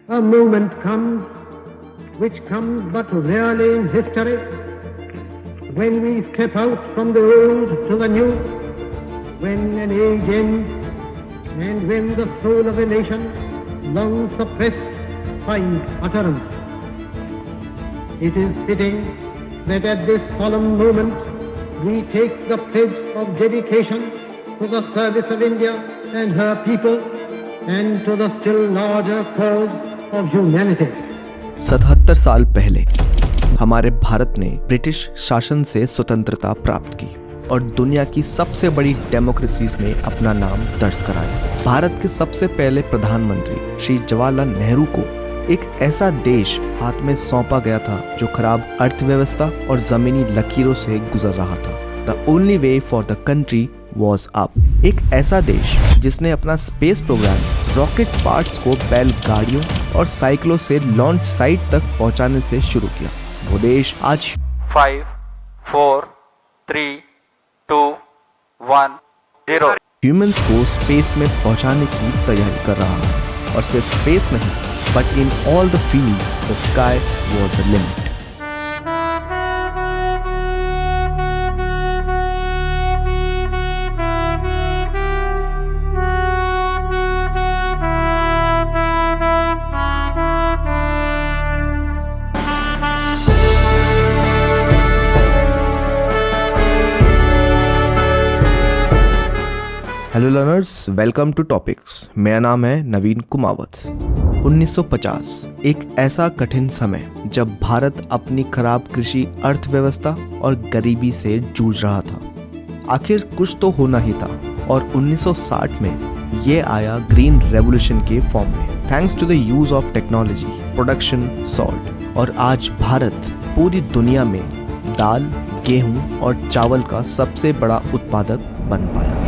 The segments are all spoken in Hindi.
A moment comes, which comes but rarely in history, when we step out from the old to the new, when an age ends, and when the soul of a nation, long suppressed, finds utterance. It is fitting that at this solemn moment we take the pledge of dedication to the service of India and her people and to the still larger cause of humanity. 77 साल पहले हमारे भारत ने ब्रिटिश शासन से स्वतंत्रता प्राप्त की और दुनिया की सबसे बड़ी डेमोक्रेसीज में अपना नाम दर्ज कराया। भारत के सबसे पहले प्रधानमंत्री श्री जवाहरलाल नेहरू को एक ऐसा देश हाथ में सौंपा गया था जो खराब अर्थव्यवस्था और जमीनी लकीरों से गुजर रहा था। The only way for the country was up. एक ऐसा देश जिसने अपना स्पेस प्रोग्राम रॉकेट पार्ट्स को बैलगाड़ियों और साइकिलों से लॉन्च साइट तक पहुंचाने से शुरू किया। वो देश आज 5, 4, 3, 2, 1, 0 ह्यूमंस को स्पेस में पहुंचाने की तैयारी कर रहा है। और सिर्फ स्पेस नहीं, but in all the fields the sky was the limit. Hello learners, welcome to topics. मेरा नाम है नवीन कुमावत। 1950 एक ऐसा कठिन समय जब भारत अपनी खराब कृषि अर्थव्यवस्था और गरीबी से जूझ रहा था। आखिर कुछ तो होना ही था और 1960 में ये आया ग्रीन रेवोल्यूशन के फॉर्म में, thanks to the use of technology, production, salt. और आज भारत पूरी दुनिया में दाल, गेहूं और चावल का सबसे बड़ा उत्पादक बन पाया।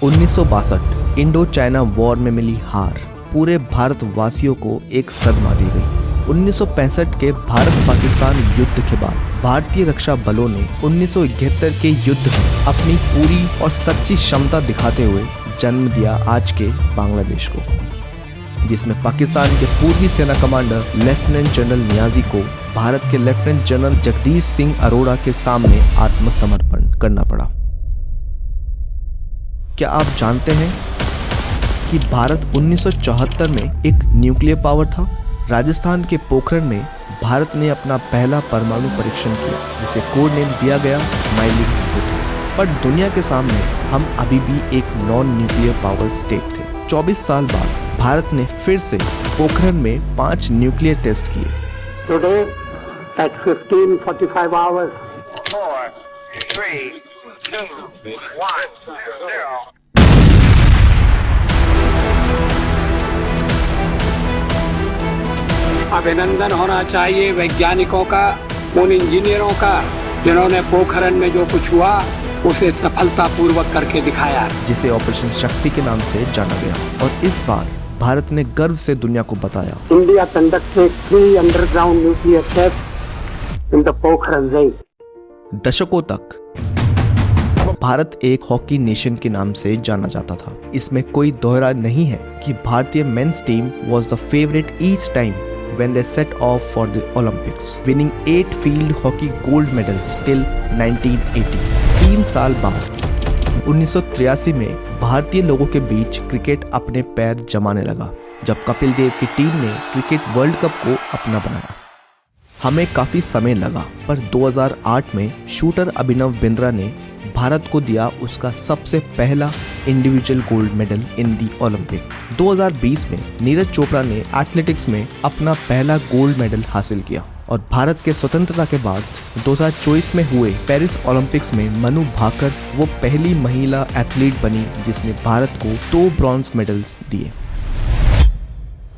1962 इंडो चाइना वॉर में मिली हार पूरे भारतवासियों को एक सदमा दी गई। 1965 के भारत पाकिस्तान युद्ध के बाद भारतीय रक्षा बलों ने 1971 के युद्ध में अपनी पूरी और सच्ची क्षमता दिखाते हुए जन्म दिया आज के बांग्लादेश को, जिसमें पाकिस्तान के पूर्वी सेना कमांडर लेफ्टिनेंट जनरल नियाजी को भारत के लेफ्टिनेंट जनरल जगदीश सिंह अरोड़ा के सामने आत्मसमर्पण करना पड़ा। क्या आप जानते हैं कि भारत 1974 में एक न्यूक्लियर पावर था? राजस्थान के पोखरण में भारत ने अपना पहला परमाणु परीक्षण किया, जिसे कोड नेम दिया गया स्माइलिंग बुद्ध। पर दुनिया के सामने हम अभी भी एक नॉन न्यूक्लियर पावर स्टेट थे। 24 साल बाद भारत ने फिर से पोखरण में 5 न्यूक्लियर टेस्ट किए। Today at 15:45 hours 4, 3, 2, 1, 0 अभिनंदन होना चाहिए वैज्ञानिकों का, उन इंजीनियरों का जिन्होंने पोखरण में जो कुछ हुआ उसे सफलतापूर्वक करके दिखाया, जिसे ऑपरेशन शक्ति के नाम से जाना गया। और इस बार भारत ने गर्व से दुनिया को बताया, India conducted 3 underground nuclear tests in the Pokhran range. दशकों तक भारत एक हॉकी नेशन के नाम से जाना जाता था। इसमें कोई दोहरा नहीं है कि भारतीय men's team was the favourite each time when they set off for the Olympics, winning 8 field hockey gold medals till 1980। 3 साल बाद 1983 में भारतीय लोगों के बीच क्रिकेट अपने पैर जमाने लगा, जब कपिल देव की टीम ने क्रिकेट वर्ल्ड कप को अपना बनाया। हमें काफी समय लगा, पर 2008 में शूटर अभिनव बिंद्रा ने भारत को दिया उसका सबसे पहला individual gold medal in the Olympic. 2020 में नीरज चोपड़ा ने एथलेटिक्स में अपना पहला गोल्ड मेडल हासिल किया। और भारत के स्वतंत्रता के बाद 2024 में हुए पेरिस ओलंपिक्स में मनु भाकर वो पहली महिला एथलीट बनी जिसने भारत को 2 ब्रॉन्ज मेडल्स दिए।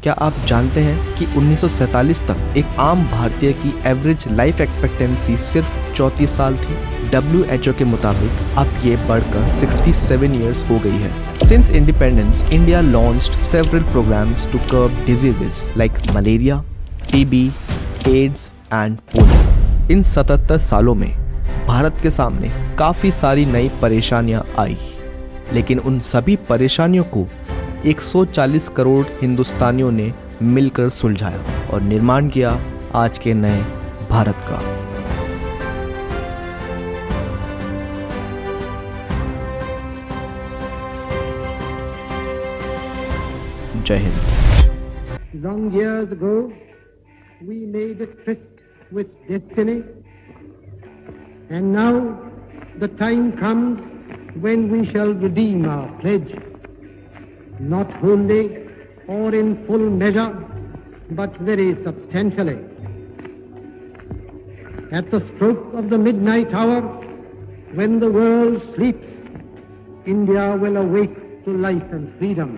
क्या आप जानते हैं कि 1947 तक एक आम भारतीय की एवरेज लाइफ एक्सपेक्टेंसी सिर्फ 34 साल थी? WHO के मुताबिक अब ये बढ़कर 67 इयर्स हो गई है। Since independence, India launched several programs to curb diseases like malaria, TB, AIDS and polio. इन 77 सालों में भारत के सामने काफी सारी नई परेशानियां आई, लेकिन उन सभी परेशानियों को 140 करोड़ हिंदुस्तानियों ने मिलकर सुलझाया और निर्माण किया आज के नए भारत का। जय Hind. Long years ago, we made a tryst with destiny, and now the time comes when we shall redeem our pledge, not wholly or in full measure, but very substantially. At the stroke of the midnight hour, when the world sleeps, India will awake to life and freedom.